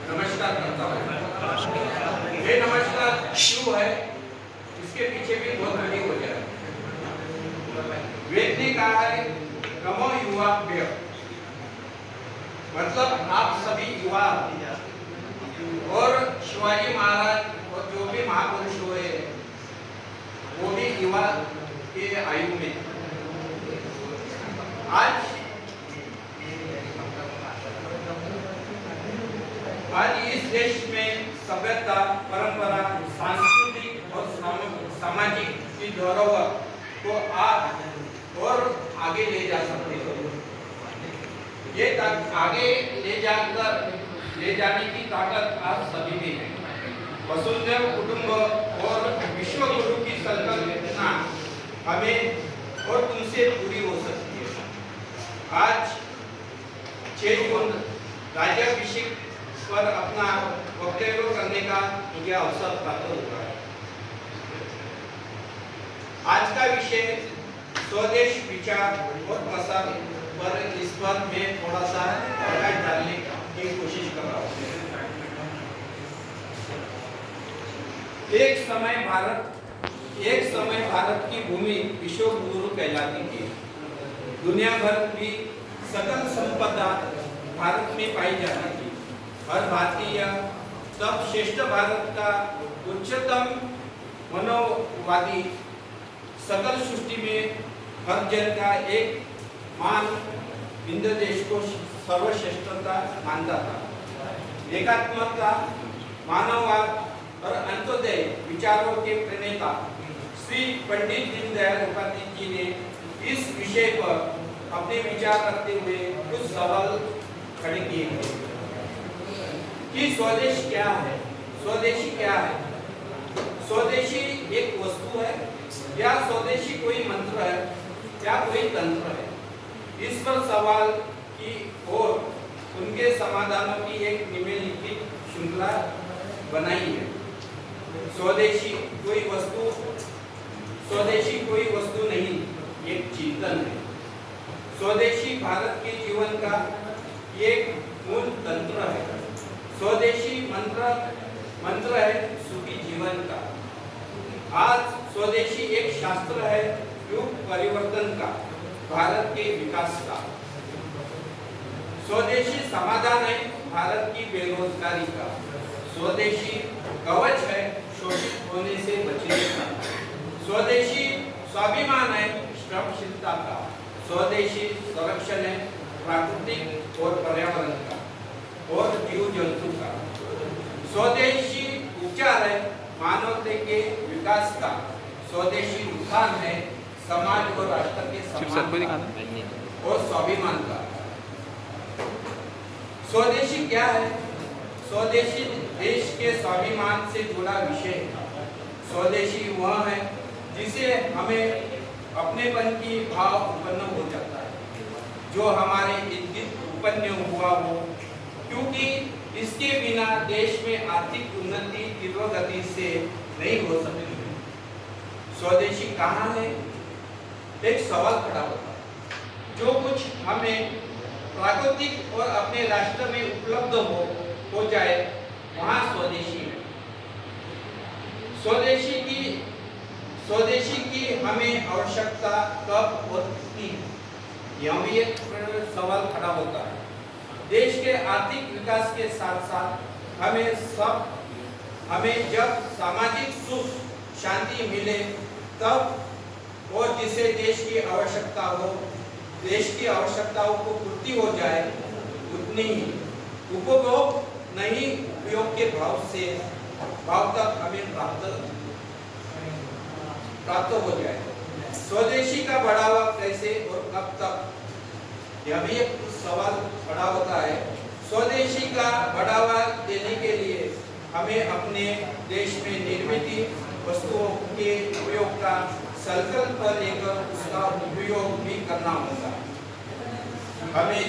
नमस्कार करता हूँ। ये नमस्कार क्यों है, इसके पीछे भी बहुत बड़ी वजह है। वेद ने कहा है नमो युवाभ्य, मतलब आप सभी युवा और शिवाजी महाराज और जो भी महापुरुष हुए वो भी युवा के आयु में। आज इस देश में सभ्यता, परंपरा, सांस्कृतिक और सामाजिक की धरोहर को आप और आगे ले जा सकते हो। ये आगे ले जाने की ताकत आप सभी में है। वसुधैव कुटुंब और विश्व गुरु की संकल्पना हमें और तुमसे पूरी हो सकती है। आज 6 जून राज्याभिषेक पर अपना वक्तव्य करने का मुझे अवसर प्राप्त हुआ है। आज का विषय स्वदेश विचार और प्रसार पर, इस पर मैं थोड़ा सा प्रकाश डालने की कोशिश कर रहा हूँ। एक समय भारत की भूमि विश्व गुरु कहलाती थी। दुनिया भर की सकल संपदा भारत में पाई जाती थी। हर भारतीय तब श्रेष्ठ भारत का उच्चतम मनोवादी सकल सृष्टि में हर जन का एक मान हिंद देश को सर्वश्रेष्ठता मानता था। एकात्मकता, मानववाद और अंत्योदय विचारों के प्रणेता श्री पंडित दीनदयाल उपाध्याय जी ने इस विषय पर अपने विचार रखते हुए कुछ सवाल खड़े किए हैं कि स्वदेश क्या है, स्वदेशी क्या है, स्वदेशी एक वस्तु है या स्वदेशी कोई मंत्र है या कोई तंत्र है। इस पर सवाल की और उनके समाधानों की एक निम्नलिखित श्रृंखला बनाई है। स्वदेशी कोई वस्तु नहीं, एक चिंतन है। स्वदेशी भारत के जीवन का एक मूल तंत्र है। स्वदेशी मंत्र है सुखी जीवन का। आज स्वदेशी एक शास्त्र है युग परिवर्तन का, भारत के विकास का। स्वदेशी समाधान है भारत की बेरोजगारी का। स्वदेशी कवच है शोषित होने से बचने का। स्वदेशी स्वाभिमान है श्रमशीलता का। स्वदेशी संरक्षण है प्राकृतिक और पर्यावरण का और जीव जंतु का। स्वदेशी उपचार है मानवता के विकास का। स्वदेशी उत्थान है समाज और राष्ट्र के सम्मान और स्वाभिमान का। स्वदेशी क्या है? स्वदेशी देश के स्वाभिमान से जुड़ा विषय है। स्वदेशी वह है जिसे हमें अपनेपन की भाव उत्पन्न हो जाता है, जो हमारे इर्द-गिर्द उत्पन्न हुआ हो, क्योंकि इसके बिना देश में आर्थिक उन्नति तीव्र गति से नहीं हो सकती। स्वदेशी कहाँ है? एक सवाल खड़ा होता है। जो कुछ हमें प्राकृतिक और अपने राष्ट्र में उपलब्ध हो जाए वहाँ स्वदेशी है। स्वदेशी की हमें आवश्यकता कब होती है? यह भी एक सवाल खड़ा होता है। देश के आर्थिक विकास के साथ साथ हमें जब सामाजिक सुख शांति मिले तब और जिसे देश की आवश्यकता हो, देश की आवश्यकताओं को पूर्ति हो जाए, उतनी ही उपभोग नहीं उपयोग के भाव तक हमें प्राप्त हो जाए। स्वदेशी का बढ़ावा कैसे और कब तक? यह भी एक सवाल खड़ा होता है। स्वदेशी का बढ़ावा देने के लिए हमें अपने देश में निर्मित वस्तुओं के उपयोग का संकल्प लेकर उसका उपयोग भी करना होगा। हमें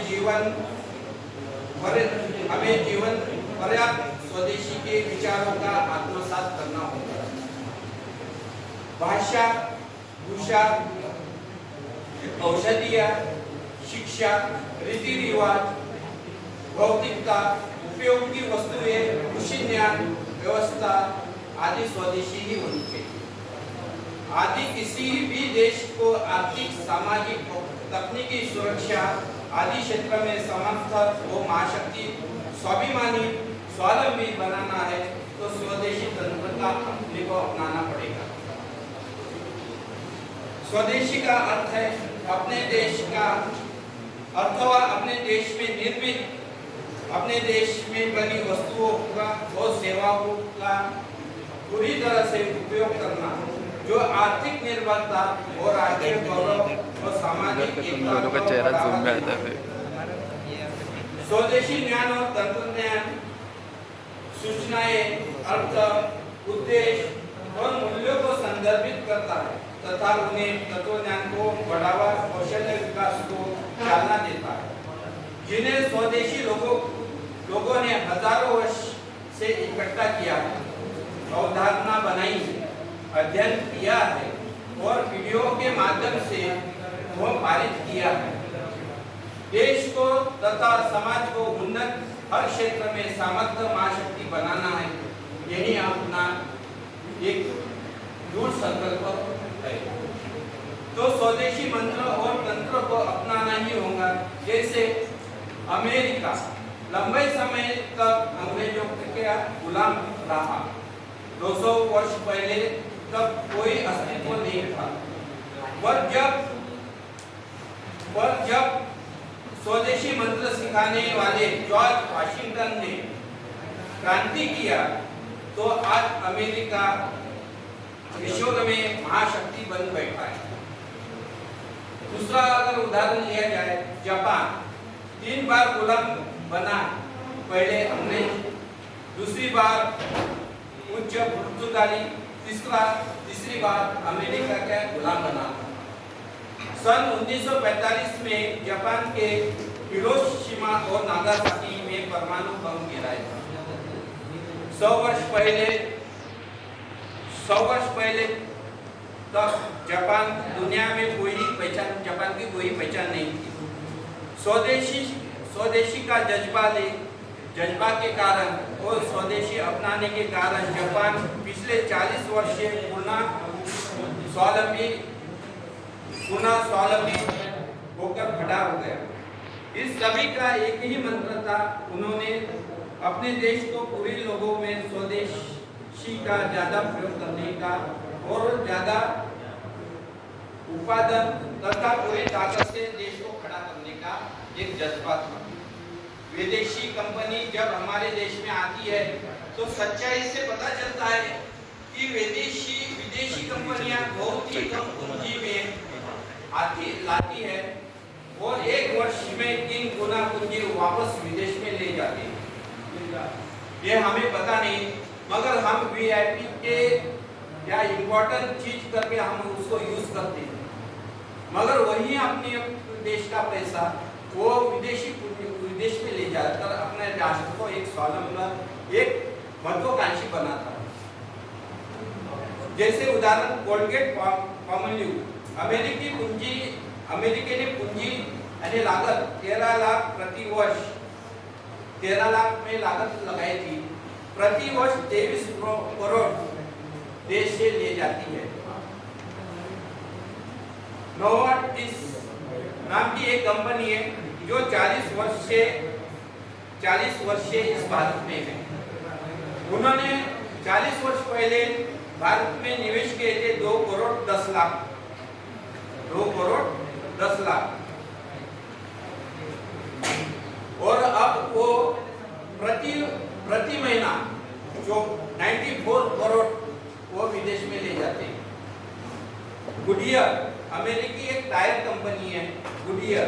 जीवन पर्याप्त स्वदेशी के विचारों का आत्मसात करना होगा। भाषा, भूषा, औषधिया, शिक्षा, रीति रिवाज, भौतिकता, उपयोगी वस्तुएं, कृषि ज्ञान, व्यवस्था आदि स्वदेशी ही होनी चाहिए। आदि किसी भी देश को आर्थिक, सामाजिक, तकनीकी, सुरक्षा आदि क्षेत्र में समर्थ व महाशक्ति, स्वाभिमानी, स्वावलंबी बनाना है तो स्वदेशी तंत्र का अपने को अपनाना पड़ेगा। स्वदेशी का अर्थ है अपने देश का अथवा अपने देश में निर्मित, अपने देश में बनी वस्तुओं का और सेवाओं का पूरी तरह से उपयोग करना, जो आर्थिक निर्भरता और राष्ट्रीय गौरव और सामाजिक एकता को बढ़ावा देना। स्वदेशी ज्ञान और तंत्रज्ञान सूचनाएं, अर्थ, उद्देश्य और मूल्यों को संदर्भित करता है तथा उन्हें तत्वज्ञान को बढ़ावा, कौशल्य विकास को चालना देता है, जिन्हें स्वदेशी लोगों ने हजारों वर्ष से इकट्ठा किया है, अवधारणा बनाई है, अध्ययन किया है और पीढ़ियों के माध्यम से वह पारित किया है। देश को तथा समाज को उन्नत हर क्षेत्र में सामर्थ्य, महाशक्ति बनाना है, यही अपना एक दृढ़ संकल्प है। तो स्वदेशी मंत्र और तंत्र को अपनाना ही होगा। जैसे अमेरिका लंबे समय तक अंग्रेजों के गुलाम रहा, 200 वर्ष पहले तब कोई अस्तित्व नहीं था, पर जब स्वदेशी मंत्र सिखाने वाले जॉर्ज वाशिंगटन ने क्रांति किया तो आज अमेरिका विश्व में महाशक्ति बन बैठा है। दूसरा अगर उदाहरण लिया जाए, जापान 3 बार गुलाम बना, पहले अंग्रेज, दूसरी बार उच्च पुर्तगाली, तीसरी बार अमेरिका का गुलाम बना। सन 1945 में जापान के हिरोशिमा और नागासाकी में परमाणु बम गिराया था। 100 वर्ष पहले तक जापान दुनिया में जापान की कोई पहचान नहीं थी। स्वदेशी का जज्बा के कारण और स्वदेशी अपनाने के कारण जापान पिछले 40 वर्ष से पुनः स्वावलंबी होकर खड़ा हो गया। इस सभी का एक ही मंत्र था, उन्होंने अपने देश को पूरे लोगों में स्वदेशी का ज्यादा प्रयोग करने का और ज्यादा उत्पादन तथा पूरी ताकत से देश को खड़ा करने का एक जज्बा था। विदेशी कंपनी जब हमारे देश में आती है तो सच्चाई से पता चलता है कि विदेशी कंपनियां बहुत ही कम पूंजी में लाती है और 1 वर्ष में 3 गुना पूंजी वापस विदेश में ले जाती है। ये हमें पता नहीं, मगर हम वीआईपी के या इम्पोर्टेंट चीज करके हम उसको यूज करते हैं, मगर वही अपने देश का पैसा वो विदेश में ले जाकर अपने राष्ट्र को एक स्वावलंबी, एक महत्वाकांक्षी बनाता है। जैसे उदाहरण कोलगेट पामोलिव, अमेरिकी ने पूंजी यानी लागत 13 लाख प्रति वर्ष, 13 लाख में लागत लगाई थी, प्रति वर्ष 23 करोड़ देश से ले जाती है। नोवार्टिस नाम की एक कंपनी है जो 40 वर्ष से इस भारत में है। उन्होंने 40 वर्ष पहले भारत में निवेश किए थे 2 करोड़ 10 लाख, और अब वो प्रति महीना जो 94 करोड़ वो विदेश में ले जाते हैं। गुडियर अमेरिकी एक टायर कंपनी है, गुडियर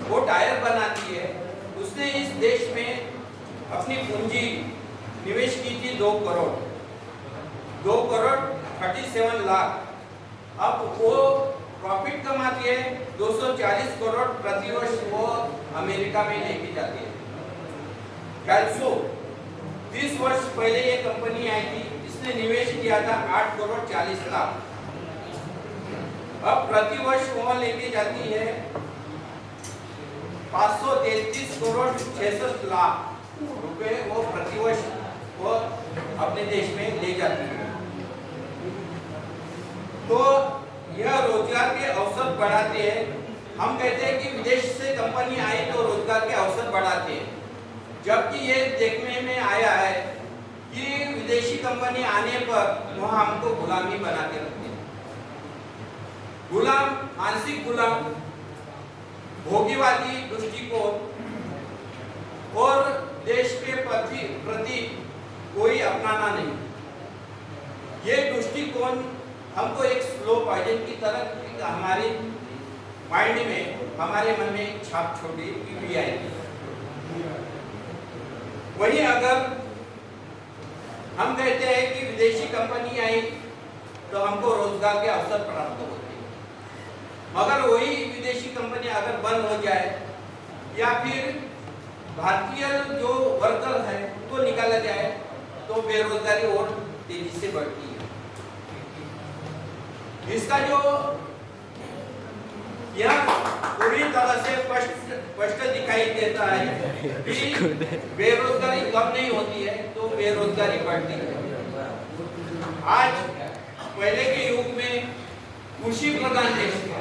वो टायर बनाती है। उसने इस देश में अपनी पूंजी निवेश की थी 2 करोड़ 37 लाख। अब वो प्रॉफिट कमाती है 240 करोड़ प्रति वर्ष, वो अमेरिका में लेके जाती है। कैल्सो 30 वर्ष पहले ये कंपनी आई थी, इसने निवेश किया था 8 करोड़ 40 लाख। अब प्रति वर्ष वो लेके जाती है 533 करोड़ 66 लाख। रुपए वो प्रतिवर्ष वो अपने देश में ले जाती है। तो यह रोजगार के अवसर बढ़ाते हैं। हम कहते हैं कि विदेश से कंपनी आई तो रोजगार के अवसर बढ़ाते हैं, जबकि ये देखने में आया है कि विदेशी कंपनी आने पर वह हमको गुलामी बना के रखते हैं। गुलाम, मानसिक गुलाम, भोगीवादी दृष्टिकोण और देश के प्रति कोई अपनाना नहीं। ये दृष्टिकोण हमको एक स्लो पॉइजन की तरह हमारे माइंड में, हमारे मन में छाप छोड़ी हुई आएगी। वही अगर हम कहते हैं कि विदेशी कंपनी आई तो हमको रोजगार के अवसर प्राप्त होते हैं, मगर वही विदेशी कंपनी अगर बंद हो जाए या फिर भारतीय जो वर्कर है तो निकाला जाए तो बेरोजगारी और तेजी से बढ़ती है। इसका जो यह पूरी तरह से स्पष्ट दिखाई देता है कि बेरोजगारी कम नहीं होती है तो बेरोजगारी बढ़ती है। आज पहले के युग में कृषि प्रधान देश था,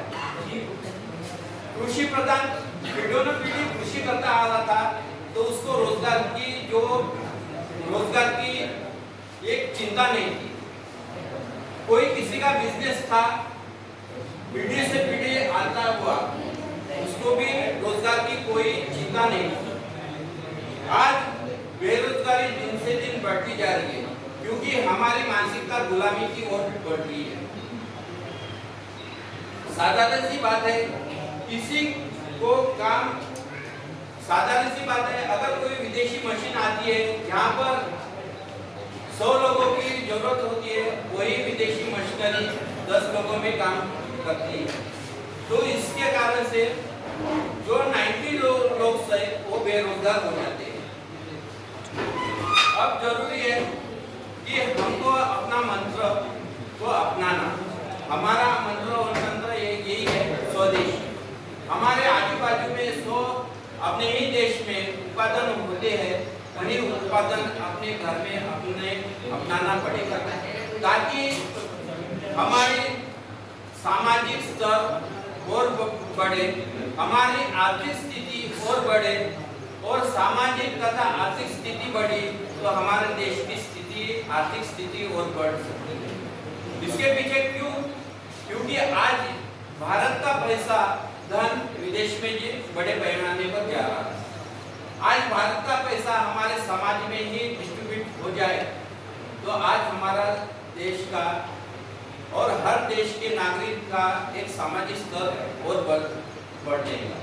कृषि प्रधान पीढ़ियों ने पीढ़ी कृषि करता आ रहा था, तो उसको रोजगार की एक चिंता नहीं थी। कोई किसी का बिजनेस था, पीढ़ी से पीढ़ी आता हुआ, उसको भी रोजगार की कोई चिंता नहीं थी। आज बेरोजगारी दिन से दिन बढ़ती जा रही है क्योंकि हमारी मानसिकता गुलामी की ओर बढ़ रही है। साधारण सी बात है, किसी को काम साधारण सी बात है, अगर कोई विदेशी मशीन आती है जहाँ पर 100 लोगों की जरूरत होती है, वही विदेशी मशीनरी 10 लोगों में काम करती है। तो इसके कारण से जो 90 लोग है वो बेरोजगार हो जाते हैं। अब जरूरी है कि हमको अपना मंत्र को अपनाना। हमारा मंत्र और तंत्र यही है, स्वदेश। हमारे आजू बाजू में 100 अपने ही देश में उत्पादन होते हैं, वही उत्पादन अपने घर में अपनाना पड़ेगा ताकि हमारी सामाजिक स्तर और बढ़े, हमारी आर्थिक स्थिति और बढ़े, और सामाजिक तथा आर्थिक स्थिति बढ़ी तो हमारे देश की स्थिति, आर्थिक स्थिति और बढ़ सकती है। इसके पीछे क्यों? क्योंकि आज भारत का पैसा, धन विदेश में ये बड़े पैमाने पर जा रहा है। आज भारत का पैसा हमारे समाज में ही डिस्ट्रीब्यूट हो जाए तो आज हमारा देश का और हर देश के नागरिक का एक सामाजिक स्तर और बढ़ जाएगा।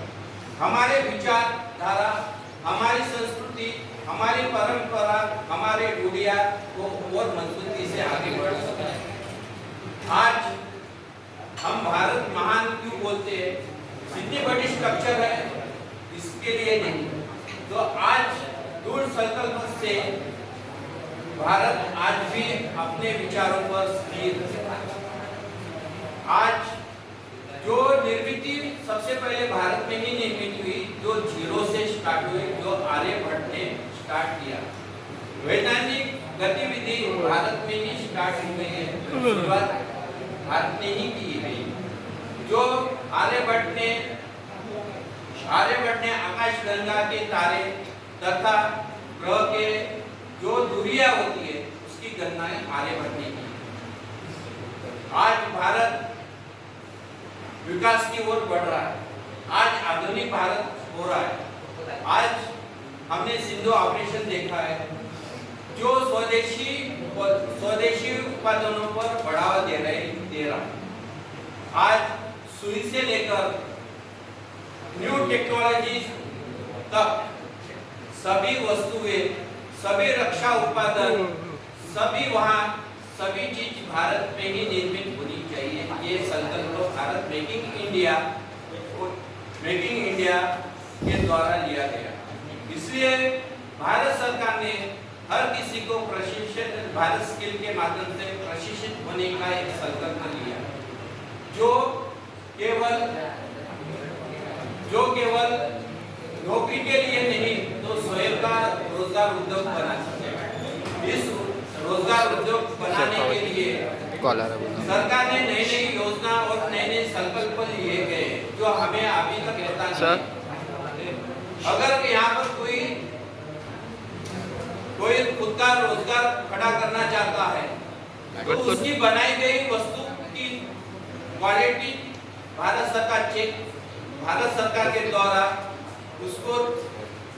हमारे विचारधारा, हमारी संस्कृति, हमारी परंपरा, हमारे रूढ़ियाँ को और मजबूती से आगे बढ़ सकते हैं। आज हम भारत महान क्यों बोलते हैं? जितनी बड़ी स्ट्रक्चर है इसके लिए नहीं, तो आज दूर संकल्प से भारत आज भी अपने विचारों पर स्थिर है। आज जो निर्मिति सबसे पहले भारत में ही निर्मित हुई, जो जीरो से स्टार्ट हुई, जो आर्यभट्ट ने स्टार्ट किया, वैज्ञानिक गतिविधि भारत में ही स्टार्ट हुई है, शुरुआत भारत ने ही की है। जो आर्यभट्ट ने आकाश गंगा के तारे तथा ग्रह के जो दूरियां होती है उसकी गणना आर्यभट्ट ने की। आज भारत विकास की ओर बढ़ रहा है, आज आधुनिक भारत हो रहा है। आज हमने सिंधु ऑपरेशन देखा है, जो स्वदेशी उत्पादनों पर बढ़ावा दे रहा है। आज सुई से लेकर न्यू टेक्नोलॉजी तक सभी वस्तुएं, सभी रक्षा उत्पादन, सभी चीज भारत में ही निर्मित होनी चाहिए। ये संकल्प भारत मेकिंग इंडिया के द्वारा लिया गया। इसलिए भारत सरकार ने हर किसी को प्रशिक्षण, भारत स्किल के माध्यम से प्रशिक्षित होने का एक संकल्प लिया, जो केवल नौकरी के लिए नहीं तो स्वयं का रोजगार रोजगार उद्योग बना सके। इस रोजगार उद्योग बनाने के लिए सरकार ने नई नई योजना और नए नए संकल्प लिए गए जो हमें अभी तक पता नहीं। अगर यहाँ पर कोई खुद का रोजगार खड़ा करना चाहता है तो उसकी बनाई गई वस्तु की क्वालिटी भारत सरकार के द्वारा उसको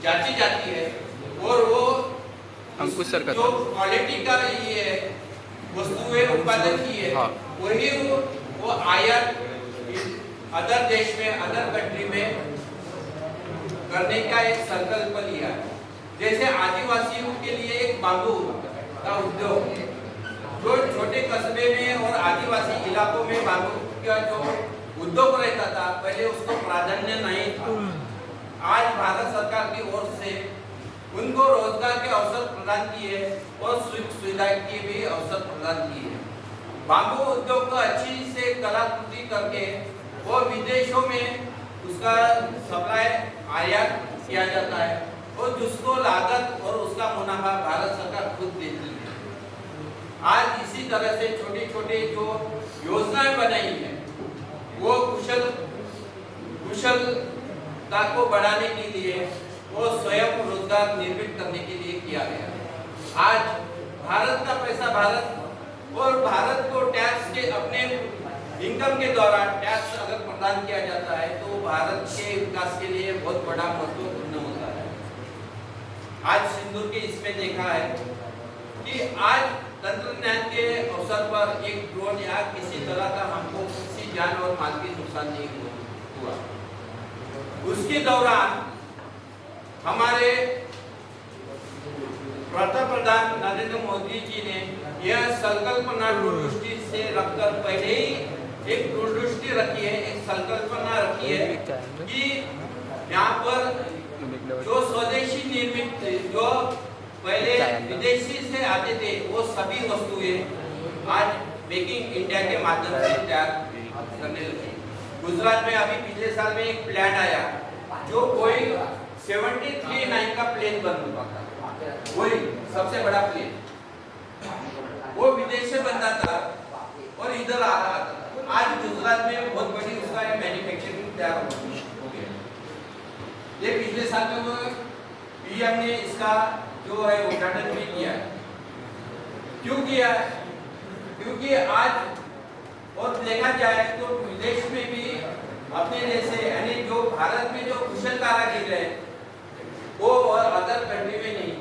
जांची जाती है और वो जो क्वालिटी का ये वस्तुएं उत्पादन की है वही वो आयात अदर देश में अदर कंट्री में करने का एक संकल्प लिया। जैसे आदिवासियों के लिए एक बांबू का उद्योग जो छोटे कस्बे में और आदिवासी इलाकों में बांबू का जो उद्योग रहता था पहले उसको प्राधान्य नहीं था। आज भारत सरकार की ओर से उनको रोजगार के अवसर प्रदान किए और सुविधा के भी अवसर प्रदान किए। बांबू उद्योग को अच्छी से कलाकृति करके वो विदेशों में उसका सप्लाई आयात किया जाता है और जिसको लागत और उसका मुनाफा भारत सरकार खुद देती है। आज इसी तरह से छोटे छोटे जो योजनाएं बनाई है वो कुशलता को बढ़ाने के लिए वो स्वयं रोजगार निर्मित करने के लिए किया गया। आज भारत का पैसा भारत को टैक्स के अपने इनकम के द्वारा टैक्स अगर प्रदान किया जाता है तो भारत के विकास के लिए बहुत बड़ा महत्वपूर्ण होता है। आज सिंदूर के इसमें देखा है कि आज तंत्रज्ञान के अवसर पर एक ड्रोन या किसी तरह का हमको किसी जान और माल की नुकसान नहीं हुआ। उसके दौरान हमारे प्रधान नरेंद्र मोदी जी ने यह संकल्पना दूरदृष्टि से रखकर पहले ही एक दूरदृष्टि रखी है, एक संकल्पना रखी है कि यहाँ पर जो स्वदेशी निर्मित जो पहले विदेशी से आते थे वो सभी वस्तुएं आज मेकिंग इंडिया के माध्यम से तैयार करने लगे। गुजरात में अभी पिछले साल में एक प्लान आया जो कोई 73-9 का प्लेन बन रहा था, वही सबसे बड़ा प्लेन वो विदेश से बनता था और इधर आ रहा था। आज गुजरात में बहुत बड़ी उसका मैन्युफैक्चरिंग तैयार हो गया। ये पिछले साल में वो पीएम ने इसका जो है उद्घाटन भी किया है। क्यों किया है? क्योंकि आज और देखा जाए तो विदेश में भी अपने जैसे यानी जो भारत में जो कुशल कारीगर है वो और अदर कंट्री में नहीं।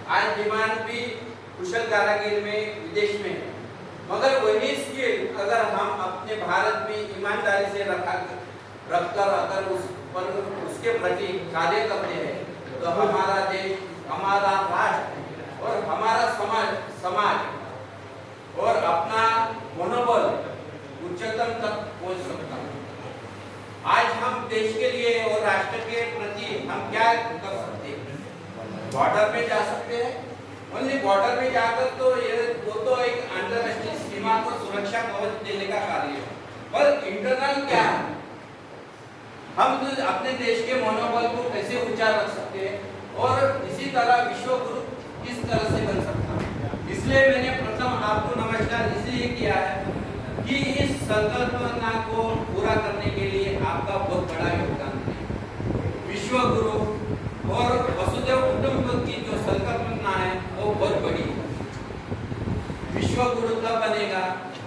आज डिमांड भी कुशल कारीगर में विदेश में है, मगर वही स्किल अगर हम अपने भारत में ईमानदारी से रखकर अगर उस पर उसके प्रति कार्य करते हैं तो हमारा देश, हमारा राष्ट्र और हमारा समाज और अपना मनोबल उच्चतम तक पहुंच सकता है। आज हम देश के लिए और राष्ट्र के प्रति हम क्या कर सकते हैं? बॉर्डर में जा सकते हैं। ओनली बॉर्डर में जाकर तो वो तो एक अंतरराष्ट्रीय सीमा को सुरक्षा कवच देने का कार्य है, पर इंटरनल क्या है? हम तो अपने देश के मनोबल को कैसे ऊंचा रख सकते हैं और इसी तरह विश्व गुरु किस तरह से बन सकता है। इसलिए मैंने प्रथम आपको नमस्कार इसलिए किया है कि इस संकल्पना को पूरा करने के लिए आपका बहुत बड़ा योगदान है। विश्व गुरु और वसुधैव कुटुंबकम की जो संकल्पना है वो बहुत बड़ी है। विश्व गुरु तब बनेगा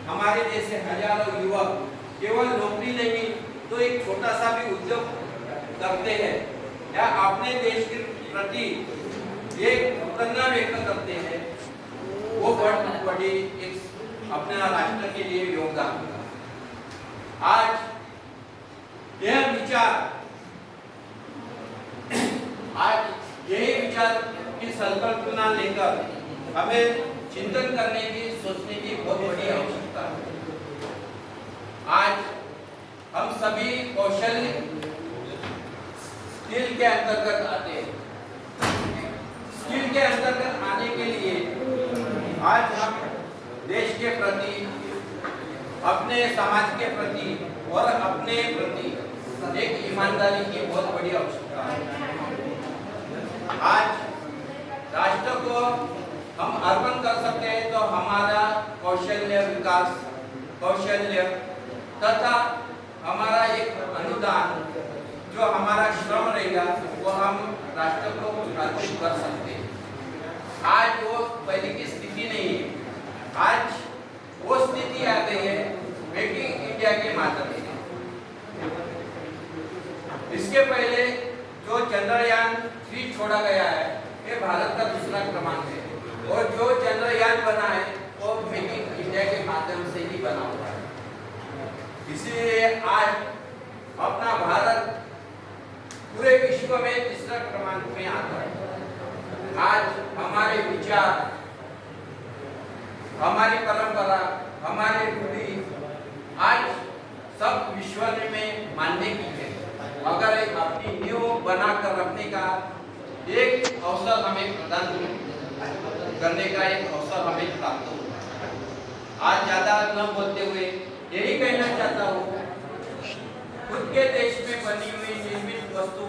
हमारे जैसे हजारों युवक केवल नौकरी नहीं तो एक छोटा सा भी उद्योग करते हैं या अपने देश के प्रति एक कृतज्ञता व्यक्त करते हैं, वो बहुत बड़ी एक अपने राष्ट्र के लिए योगदान होगा। आज यह विचार की संकल्पना लेकर हमें चिंतन करने की, सोचने की बहुत बड़ी आवश्यकता है। आज हम सभी कौशल स्किल के अंतर्गत आते हैं। स्किल के अंतर्गत आने के लिए आज हम देश के प्रति, अपने समाज के प्रति और अपने प्रति एक ईमानदारी की बहुत बड़ी आवश्यकता है। आज राष्ट्र को हम अर्पण कर सकते हैं तो हमारा कौशल्य विकास, कौशल्य तथा हमारा एक अनुदान जो हमारा श्रम रहेगा वो हम राष्ट्र को अर्पित कर सकते हैं। आज वो पहले की स्थिति नहीं है, आज वो स्थिति आ गई है मेक इन इंडिया के माध्यम से। इसके पहले जो चंद्रयान 3 छोड़ा गया है ये भारत का दूसरा क्रमांक है और जो चंद्रयान बना है वो मेक इन इंडिया के माध्यम से ही बना हुआ है। इसीलिए आज अपना भारत पूरे विश्व में तीसरा क्रमांक में आता है। आज हमारे विचार, हमारी परंपरा, हमारी रूढ़ी आज सब विश्व में मानने की है। अगर एक अपनी नींव बनाकर रखने का एक अवसर हमें प्रदान करने का एक अवसर हमें प्राप्त हुआ। आज ज्यादा न बोलते हुए यही कहना चाहता हूँ, खुद के देश में बनी हुई निर्मित वस्तु,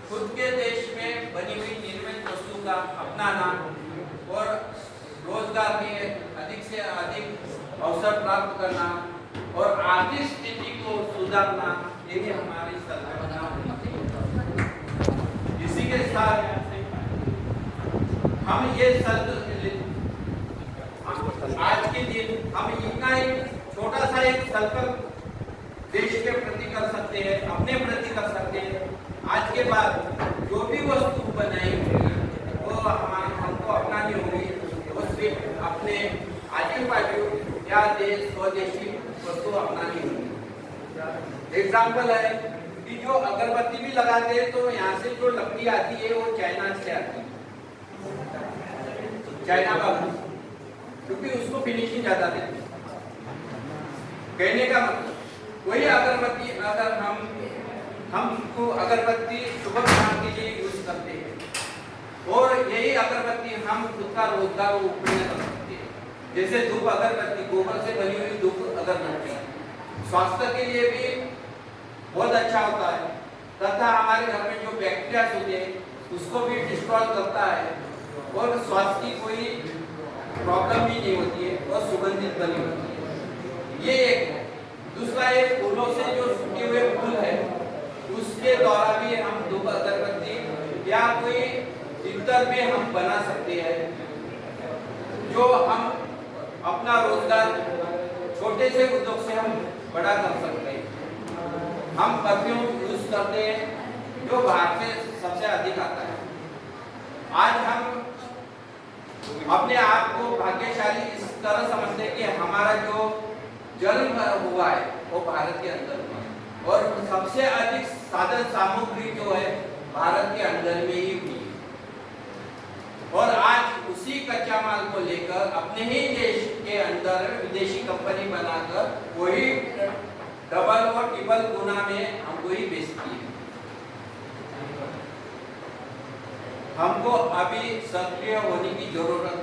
खुद के देश में बनी हुई निर्मित वस्तु का अपनाना और रोजगार के अधिक से अधिक अवसर प्राप्त करना और आर्थिक स्थिति को सुधारना, यही हमारी संकल्पना है। इसी के साथ हम ये आज के दिन हम इतना एक छोटा सा एक संकल्प देश के प्रति कर सकते हैं, अपने प्रति कर सकते हैं। आज के बाद जो भी वस्तु बनाई होगी वो हमको अपनानी होगी, वो सिर्फ अपने आजू बाजू या देश स्वदेशी वस्तु अपनानी होगी। एग्जाम्पल है कि जो अगरबत्ती भी लगाते हैं तो यहाँ से जो लकड़ी आती है वो चाइना से आती है, चाइना का, क्योंकि उसको फिनिशिंग ज्यादा देती है। कहने का मतलब वही अगरबत्ती अगर हमको अगरबत्ती सुबह शाम के लिए यूज करते हैं और यही अगरबत्ती हम खुद का रोजगार उपयोग कर सकते हैं। जैसे धूप अगरबत्ती, गोबर से बनी हुई धूप अगरबत्ती स्वास्थ्य के लिए भी बहुत अच्छा होता है तथा हमारे घर में जो बैक्टीरिया होते हैं उसको भी डिस्ट्रॉय करता है और स्वास्थ्य की कोई प्रॉब्लम भी नहीं होती है और सुगंधित बनी होती है। ये एक दूसरा एक फूलों से जो सूखे हुए फूल है उसके द्वारा भी हम धूप अगरबत्ती या कोई इतर में हम बना सकते हैं, जो हम अपना रोजगार छोटे से उद्योग से हम बड़ा कर सकते हैं। हम परफ्यूम यूज करते हैं जो बाहर से सबसे अधिक आता है। आज हम अपने आप को भाग्यशाली इस तरह समझते हैं कि हमारा जो जन्म हुआ है वो भारत के अंदर हुआ और सबसे अधिक साधन सामग्री जो है भारत के अंदर में ही हुई और आज उसी कच्चा माल को लेकर अपने ही देश के अंदर विदेशी कंपनी बनाकर वही डबल और ट्रिपल गुना में हमको ही बेचती है। हमको अभी सक्रिय होने की जरूरत।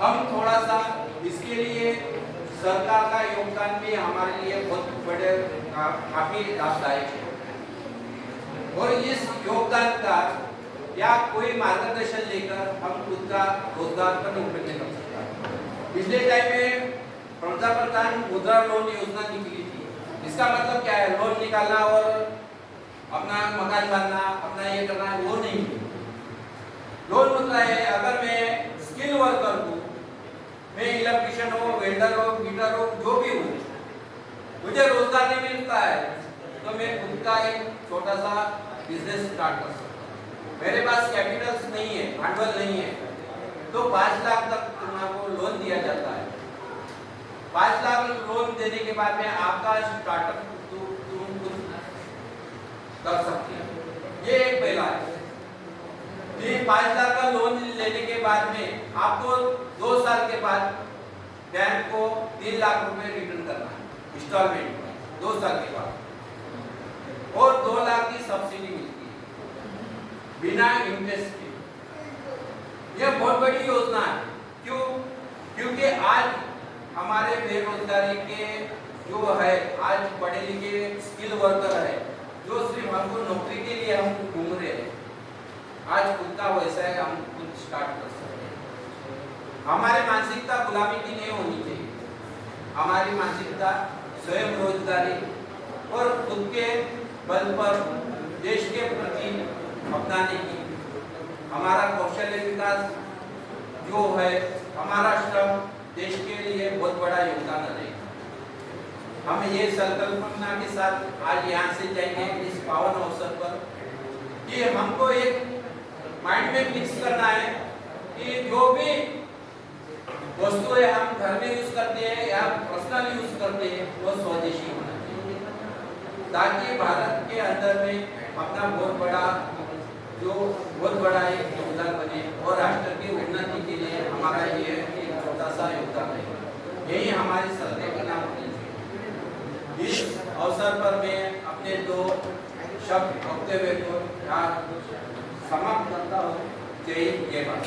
हम थोड़ा सा इसके लिए सरकार का योगदान भी हमारे लिए बहुत बड़े काफी लाभदायक है और इस योगदान का या कोई मार्गदर्शन लेकर हम खुद का रोजगार पर उपलब्ध कर सकते हैं। पिछले टाइम में प्रधान मुद्रा लोन योजना निकली थी। इसका मतलब क्या है? लोन निकालना और अपना मकान बनना, अपना ये करना, वो नहीं। लोन होता है अगर मैं स्किल वर्कर हूँ, मैं इलेक्ट्रिशियन हो, वेल्डर हो, फिटर हो, जो भी हूँ, मुझे रोजगार नहीं मिलता है तो मैं खुद का एक छोटा सा बिजनेस स्टार्ट कर सकता हूँ। मेरे पास कैपिटल्स नहीं है, भांडवल नहीं है, तो 5 लाख तक तुमको लोन दिया जाता है। 5 लाख लोन देने के बाद में आपका स्टार्टअप तुम खुद कर सकते हैं। ये एक पहला है। 5 लाख का लोन लेने के बाद में आपको 2 साल के बाद बैंक को 3 लाख रुपए रिटर्न करना है इंस्टॉलमेंट पर 2 साल के बाद और 2 लाख की सब्सिडी मिलती है बिना इंटरेस्ट के। यह बहुत बड़ी योजना है। क्यों? क्योंकि आज हमारे बेरोजगारी के जो है, आज पढ़े लिखे स्किल वर्कर है जो सिर्फ हमको नौकरी के लिए हम घूम रहे हैं, आज खुद का व्यवसाय हम खुद स्टार्ट कर सकते हैं। हमारी मानसिकता गुलामी की नहीं होनी चाहिए। हमारी मानसिकता स्वयं रोजगारी और खुद के बल पर देश के प्रति अपनाने की, हमारा कौशल्य विकास जो है, हमारा श्रम देश के लिए बहुत बड़ा योगदान रहेगा। हम ये संकल्पना के साथ आज यहाँ से जाएंगे इस पावन अवसर पर कि हमको एक माइंड में फिक्स करना है कि जो भी वस्तुएं हम घर में यूज करते हैं या पर्सनल यूज करते हैं वो स्वदेशी होना चाहिए, ताकि भारत के अंदर में अपना बहुत बड़ा एक योगदान बने और राष्ट्र की उन्नति के लिए हमारा ये एक छोटा सा योगदान है। यही हमारी संकल्पना होनी चाहिए। इस अवसर पर मैं अपने 2 शब्द वक्तव्य को समाप्त करता हूँ। जय हिंद, जय भारत।